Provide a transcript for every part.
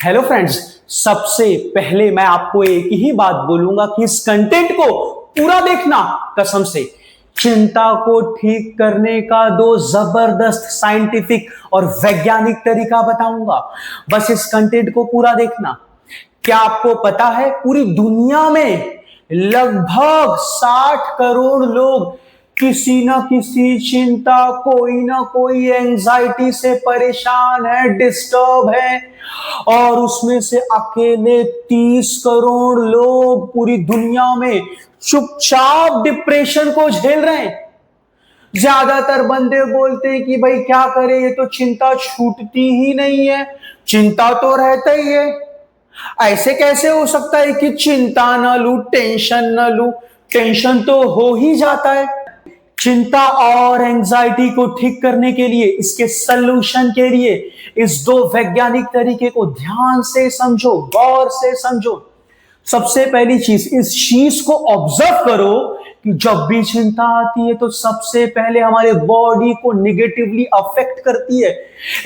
Hello friends. सबसे पहले मैं आपको एक ही बात बोलूंगा कि इस कंटेंट को पूरा देखना। कसम से चिंता को ठीक करने का दो जबरदस्त साइंटिफिक और वैज्ञानिक तरीका बताऊंगा। बस इस कंटेंट को पूरा देखना। क्या आपको पता है पूरी दुनिया में लगभग 60 करोड़ लोग किसी ना किसी चिंता, कोई ना कोई एंजाइटी से परेशान है, डिस्टर्ब है। और उसमें से अकेले 30 करोड़ लोग पूरी दुनिया में चुपचाप डिप्रेशन को झेल रहे हैं। ज्यादातर बंदे बोलते हैं कि भाई क्या करें, ये तो चिंता छूटती ही नहीं है, चिंता तो रहता ही है। ऐसे कैसे हो सकता है कि चिंता ना लूं, टेंशन ना लूं? टेंशन तो हो ही जाता है। चिंता और एंजाइटी को ठीक करने के लिए, इसके सलूशन के लिए इस दो वैज्ञानिक तरीके को ध्यान से समझो, गौर से समझो। सबसे पहली चीज, इस चीज को ऑब्जर्व करो कि जब भी चिंता आती है तो सबसे पहले हमारे बॉडी को निगेटिवली अफेक्ट करती है,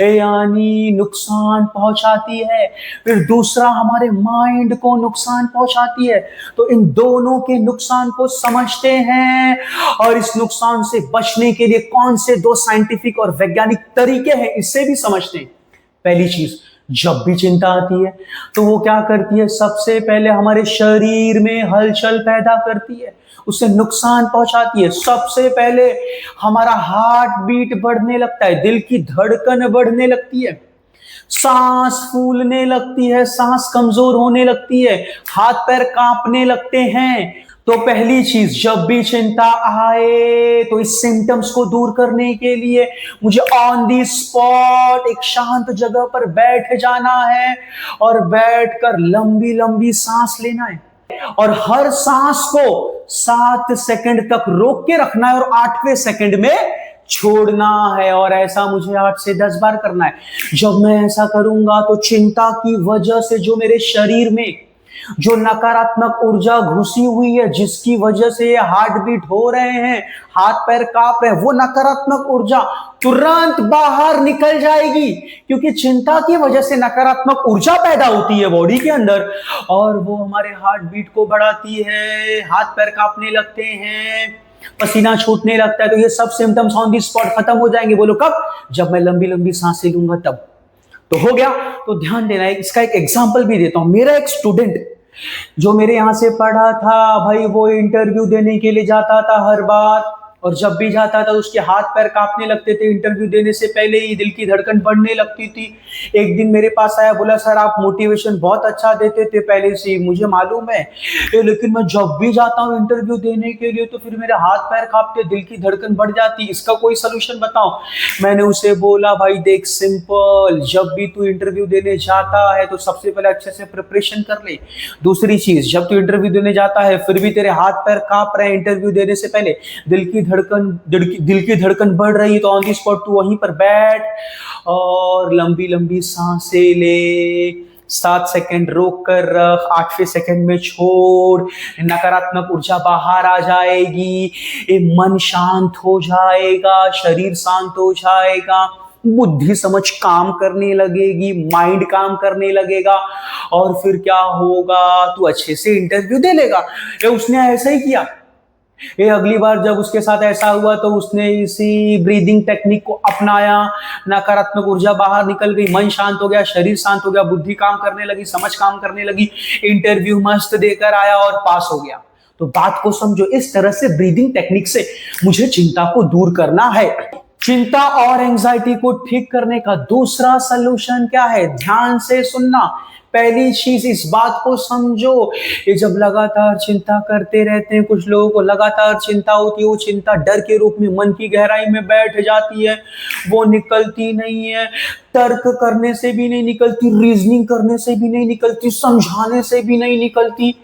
यानी नुकसान पहुंचाती है। फिर दूसरा, हमारे माइंड को नुकसान पहुंचाती है। तो इन दोनों के नुकसान को समझते हैं और इस नुकसान से बचने के लिए कौन से दो साइंटिफिक और वैज्ञानिक तरीके हैं, इससे भी समझते हैं। पहली चीज, जब भी चिंता आती है तो वो क्या करती है, सबसे पहले हमारे शरीर में हलचल पैदा करती है, उससे नुकसान पहुंचाती है। सबसे पहले हमारा हार्ट बीट बढ़ने लगता है, दिल की धड़कन बढ़ने लगती है, सांस फूलने लगती है, सांस कमजोर होने लगती है, हाथ पैर कांपने लगते हैं। तो पहली चीज, जब भी चिंता आए तो इस सिम्टम्स को दूर करने के लिए मुझे ऑन दी स्पॉट एक शांत जगह पर बैठ जाना है और बैठकर लंबी लंबी सांस लेना है और हर सांस को 7 सेकंड तक रोक के रखना है और 8वें सेकंड में छोड़ना है। और ऐसा मुझे 8 से 10 बार करना है। जब मैं ऐसा करूंगा तो चिंता की वजह से जो मेरे शरीर में जो नकारात्मक ऊर्जा घुसी हुई है, जिसकी वजह से ये हार्ट बीट हो रहे हैं, हाथ पैर कांप रहे हैं, वो नकारात्मक ऊर्जा तुरंत बाहर निकल जाएगी। क्योंकि चिंता की वजह से नकारात्मक ऊर्जा पैदा होती है बॉडी के अंदर और वो हमारे हार्ट बीट को बढ़ाती है, हाथ पैर कांपने लगते हैं, पसीना छूटने लगता है। तो ये सब सिम्टम्स ऑन दी स्पॉट खत्म हो जाएंगे। बोलो कब? जब मैं लंबी लंबी सांसें लूंगा तब। तो हो गया। तो ध्यान देना है। इसका एक एग्जांपल भी देता हूं। मेरा एक स्टूडेंट जो मेरे यहां से पढ़ा था, भाई वो इंटरव्यू देने के लिए जाता था हर बार, और जब भी जाता था उसके हाथ पैर कांपने लगते थे। इंटरव्यू देने से पहले ही दिल की धड़कन बढ़ने लगती थी। एक दिन मेरे पास आया, बोला सर आप मोटिवेशन बहुत अच्छा देते थे पहले से, मुझे मालूम है, लेकिन मैं जब भी जाता हूँ इंटरव्यू देने के लिए तो फिर मेरे हाथ पैर कांपते, दिल की धड़कन बढ़ जाती, इसका कोई सोल्यूशन बताओ। मैंने उसे बोला, भाई देख सिंपल, जब भी तू इंटरव्यू देने जाता है तो सबसे पहले अच्छे से प्रिपरेशन कर ले। दूसरी चीज, जब तू इंटरव्यू देने जाता है फिर भी तेरे हाथ पैर कांप रहे हैं इंटरव्यू देने से पहले, दिल की धड़कन बढ़ रही है, तो ऑन दी स्पॉट तू वहीं पर बैठ और लंबी लंबी सांसें ले, 7 सेकंड रोक कर रख, 8वें सेकंड में छोड़, नकारात्मक ऊर्जा बाहर आ जाएगी, मन शांत हो जाएगा, शरीर शांत हो जाएगा, बुद्धि समझ काम करने लगेगी, माइंड काम करने लगेगा और फिर क्या होगा, तू अच्छे से इंटरव्यू दे लेगा। ये उसने ऐसा ही किया। ये अगली बार जब उसके साथ ऐसा हुआ तो उसने इसी ब्रीदिंग टेक्निक को अपनाया, नकारात्मक ऊर्जा बाहर निकल गई, मन शांत हो गया, शरीर शांत हो गया, बुद्धि काम करने लगी, समझ काम करने लगी, इंटरव्यू मस्त देकर आया और पास हो गया। तो बात को समझो, इस तरह से ब्रीदिंग टेक्निक से मुझे चिंता को दूर करना है। चिंता और एंजाइटी को ठीक करने का दूसरा सलूशन क्या है? ध्यान से सुनना। पहली चीज, इस बात को समझो, ये जब लगातार चिंता करते रहते हैं, कुछ लोगों को लगातार चिंता होती है, वो चिंता डर के रूप में मन की गहराई में बैठ जाती है, वो निकलती नहीं है, तर्क करने से भी नहीं निकलती, रीजनिंग करने से भी नहीं निकलती, समझाने से भी नहीं निकलती।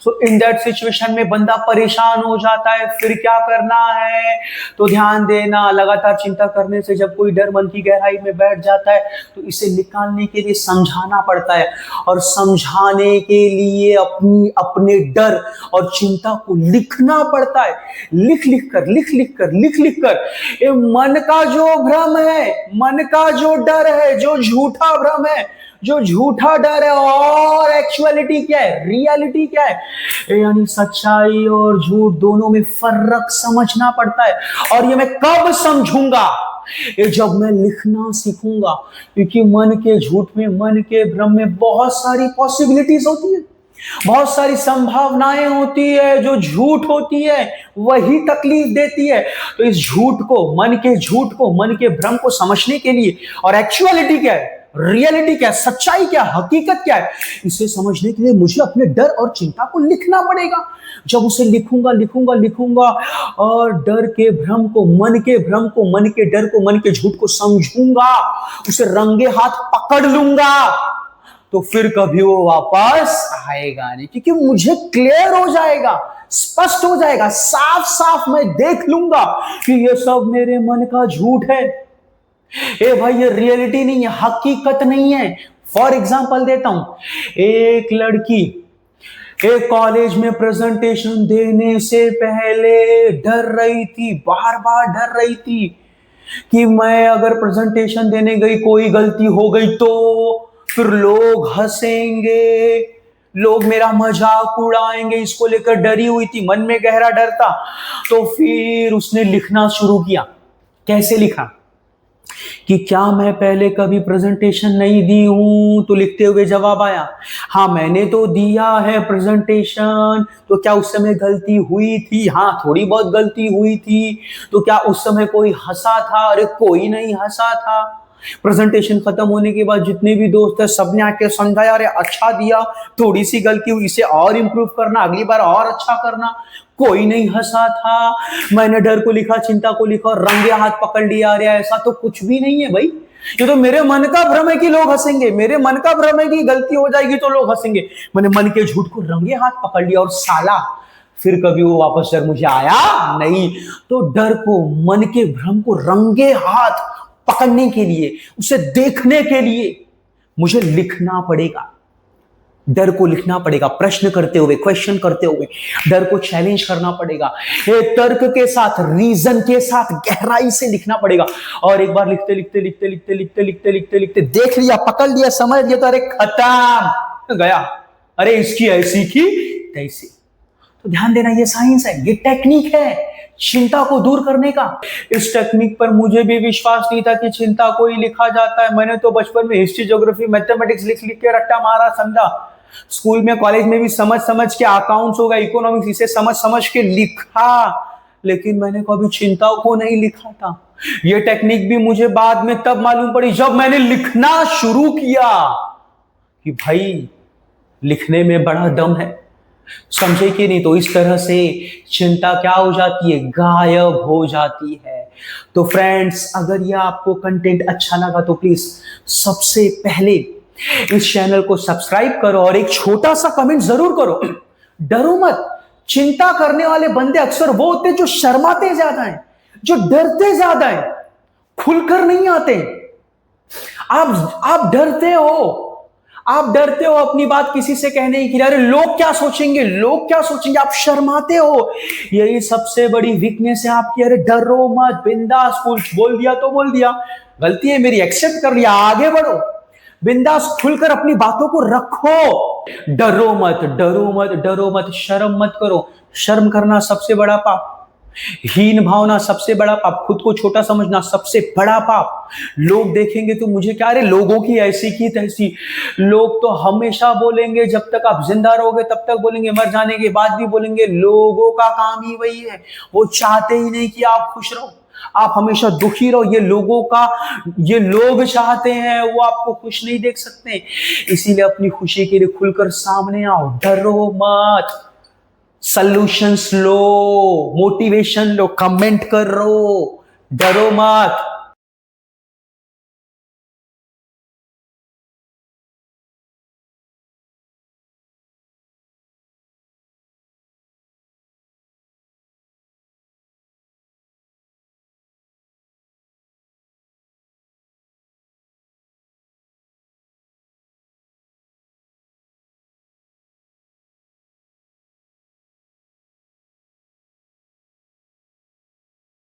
सो इन दैट सिचुएशन में बंदा परेशान हो जाता है। फिर क्या करना है? तो ध्यान देना, लगातार चिंता करने से जब कोई डर मन की गहराई में बैठ जाता है तो इसे निकालने के लिए समझाना पड़ता है, और समझाने के लिए अपने डर और चिंता को लिखना पड़ता है। लिख लिख कर ये मन का जो भ्रम है, मन का जो डर है, जो झूठा भ्रम है, जो झूठा डर है, और एक्चुअलिटी क्या है, रियलिटी क्या है, यानी सच्चाई और झूठ दोनों में फर्क समझना पड़ता है। और ये मैं कब समझूंगा, ये जब मैं लिखना सीखूंगा, क्योंकि मन के झूठ में, मन के भ्रम में बहुत सारी पॉसिबिलिटीज होती है, बहुत सारी संभावनाएं होती है। जो झूठ होती है वही तकलीफ देती है। तो इस झूठ को, मन के झूठ को, मन के भ्रम को समझने के लिए, और एक्चुअलिटी क्या है, रियलिटी क्या है, सच्चाई क्या है, हकीकत क्या है, इसे समझने के लिए मुझे अपने डर और चिंता को लिखना पड़ेगा। जब उसे लिखूंगा लिखूंगा लिखूंगा और डर के भ्रम को, मन के भ्रम को, मन के डर को, मन के झूठ को समझूंगा, उसे रंगे हाथ पकड़ लूंगा, तो फिर कभी वो वापस आएगा नहीं, क्योंकि मुझे क्लियर हो जाएगा, स्पष्ट हो जाएगा, साफ साफ मैं देख लूंगा कि ये सब मेरे मन का झूठ है। ए भाई, ये रियलिटी नहीं है, हकीकत नहीं है। फॉर एग्जाम्पल देता हूं, एक लड़की एक कॉलेज में प्रेजेंटेशन देने से पहले डर रही थी, बार बार डर रही थी कि मैं अगर प्रेजेंटेशन देने गई, कोई गलती हो गई तो फिर लोग हंसेंगे, लोग मेरा मजाक उड़ाएंगे, इसको लेकर डरी हुई थी, मन में गहरा डर था। तो फिर उसने लिखना शुरू किया। कैसे लिखा कि क्या मैं पहले कभी प्रेजेंटेशन नहीं दी हूं, तो लिखते हुए जवाब आया, हाँ मैंने तो दिया है प्रेजेंटेशन। तो क्या उस समय गलती हुई थी? हाँ थोड़ी बहुत गलती हुई थी। तो क्या उस समय कोई हंसा था? अरे कोई नहीं हंसा था। प्रेजेंटेशन खत्म होने के बाद जितने भी दोस्त है सबने आके समझाया, अरे अच्छा दिया, थोड़ी सी गलती हुई, इसे और इंप्रूव करना, अगली बार और अच्छा करना। कोई नहीं हंसा था। मैंने डर को लिखा, चिंता को लिखा और रंगे हाथ पकड़ लिया। अरे ऐसा तो कुछ भी नहीं है भाई, ये तो मेरे मन का भ्रम है कि लोग हंसेंगे, मेरे मन का भ्रम है कि गलती हो जाएगी तो लोग हंसेंगे। मैंने मन के झूठ को रंगे हाथ पकड़ लिया और साला फिर कभी वो वापस डर मुझे आया नहीं। तो डर को, मन के भ्रम को रंगे हाथ पकड़ने के लिए, उसे देखने के लिए मुझे लिखना पड़ेगा। डर को लिखना पड़ेगा, प्रश्न करते हुए, क्वेश्चन करते हुए, डर को चैलेंज करना पड़ेगा। तर्क के साथ, रीजन के साथ गहराई से लिखना पड़ेगा। और एक बार लिखते लिखते लिखते लिखते लिखते लिखते लिखते लिखते देख लिया, पकड़ लिया, समझ लिया, तो अरे खत्म, गया। अरे इसकी ऐसी की तैसी। तो ध्यान देना, ये साइंस है, ये टेक्निक है चिंता को दूर करने का। इस टेक्निक पर मुझे भी विश्वास नहीं था कि चिंता को ही लिखा जाता है। मैंने तो बचपन में हिस्ट्री, ज्योग्राफी, मैथमेटिक्स लिख लिख के रट्टा मारा, समझा। स्कूल में, कॉलेज में भी समझ समझ के, अकाउंट्स होगा, इकोनॉमिक्स, इसे समझ समझ के लिखा, लेकिन मैंने कभी चिंता को नहीं लिखा था। यह टेक्निक भी मुझे बाद में तब मालूम पड़ी जब मैंने लिखना शुरू किया कि भाई लिखने में बड़ा दम है। समझे कि नहीं? तो इस तरह से चिंता क्या हो जाती है, गायब हो जाती है। तो फ्रेंड्स, अगर ये आपको कंटेंट अच्छा लगा तो प्लीज सबसे पहले इस चैनल को सब्सक्राइब करो और एक छोटा सा कमेंट जरूर करो। डरो मत। चिंता करने वाले बंदे अक्सर वो होते हैं जो शर्माते ज्यादा हैं, जो डरते ज्यादा हैं, खुलकर नहीं आते। आप डरते हो, आप डरते हो अपनी बात किसी से कहने की, अरे लोग क्या सोचेंगे, लोग क्या सोचेंगे, आप शर्माते हो। यही सबसे बड़ी वीकनेस है आपकी। अरे डरो मत, बिंदास, बोल दिया तो बोल दिया, गलती है मेरी, एक्सेप्ट कर लिया, आगे बढ़ो, बिंदास खुलकर अपनी बातों को रखो। डरो मत, डरो मत, डरो मत, शर्म मत करो। शर्म करना सबसे बड़ा पाप, हीन भावना सबसे बड़ा पाप, खुद को छोटा समझना सबसे बड़ा पाप। लोग देखेंगे तो मुझे क्या, अरे लोगों की ऐसी की तैसी। लोग तो हमेशा बोलेंगे, जब तक आप जिंदा रहोगे तब तक बोलेंगे, मर जाने के बाद भी बोलेंगे। लोगों का काम ही वही है, वो चाहते ही नहीं कि आप खुश रहो, आप हमेशा दुखी रहो। ये लोग चाहते हैं, वो आपको खुश नहीं देख सकते। इसीलिए अपनी खुशी के लिए खुलकर सामने आओ, डरो मत, सॉल्यूशंस लो, मोटिवेशन लो, कमेंट करो, डरो मत।